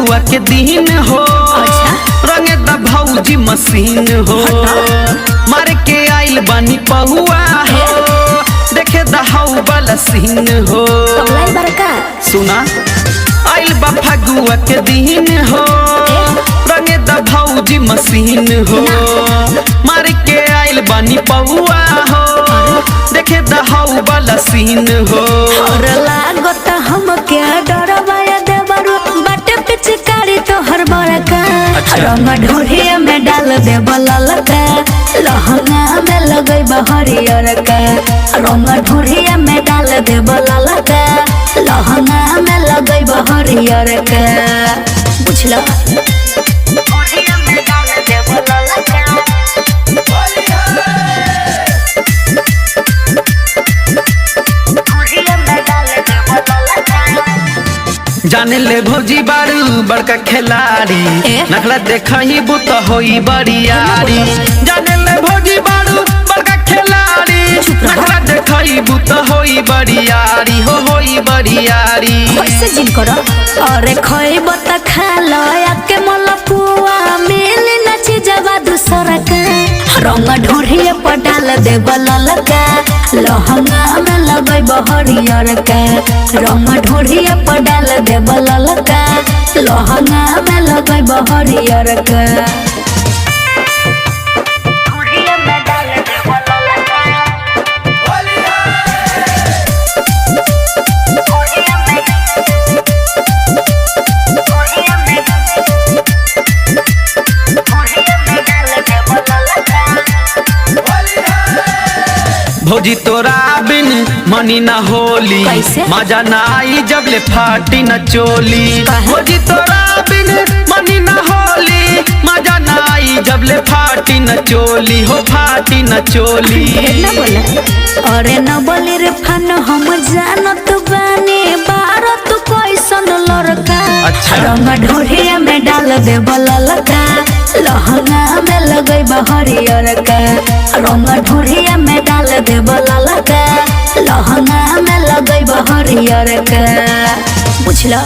फगुआ के दिन हो। रंगे द भौजी मशीन हो। मार के आइल बानी पहुआ हो। देखे दहाऊ वाला सीन हो। सुना आइल बा फगुआ के दिन हो। रंगे द भौजी मशीन हो। मार के आइल बानी पहुआ हो। देखे दहाऊ वाला सीन हो। और लागत हम के डरवाया देवरु बाटे पिचकारी तो हर बड़का। रंग ढोरिया में डाल दे बललका। लहंगा में लगई बहरियर का। रंग ढोरिया में डाल दे बललका। लहंगा में लगई बहरियर का। बुझला जाने ले भौजी बारू बड़का खिलाड़ी। नखला देखा ही बुत होई बड़ियारी। जाने ले भौजी बारू बड़का खिलाड़ी। नखला देखा ही बुत होई बड़ियारी हो होई बड़ियारी। कैसे जिन करो अरे खइब त खा लो आके मलपुआ मिल नची जवा दूसरा का। रंग ढोरिया पर डाल दे बललका। लहंगा में लगई बहरियर का। रंग ढोरिया पर डाल दे बललका। लहंगा में लगई बहरियर का। भौजी तोरा बिन मनी न होली। मजा न आई जब ले फाटी न चोली। भौजी तोरा बिन मनी न होली। मजा न आई जब ले फाटी न चोली हो फाटी न चोली। अरे न बोली रे फन हम जानत बानी बारो तू कैसन लड़का। रंग ढोरिया में डाल दे बललका। लहंगा में लगई बहरियर का। रंग ढोरिया में डाल दे बललका। लहंगा में लगई बहरियर का। बुझला।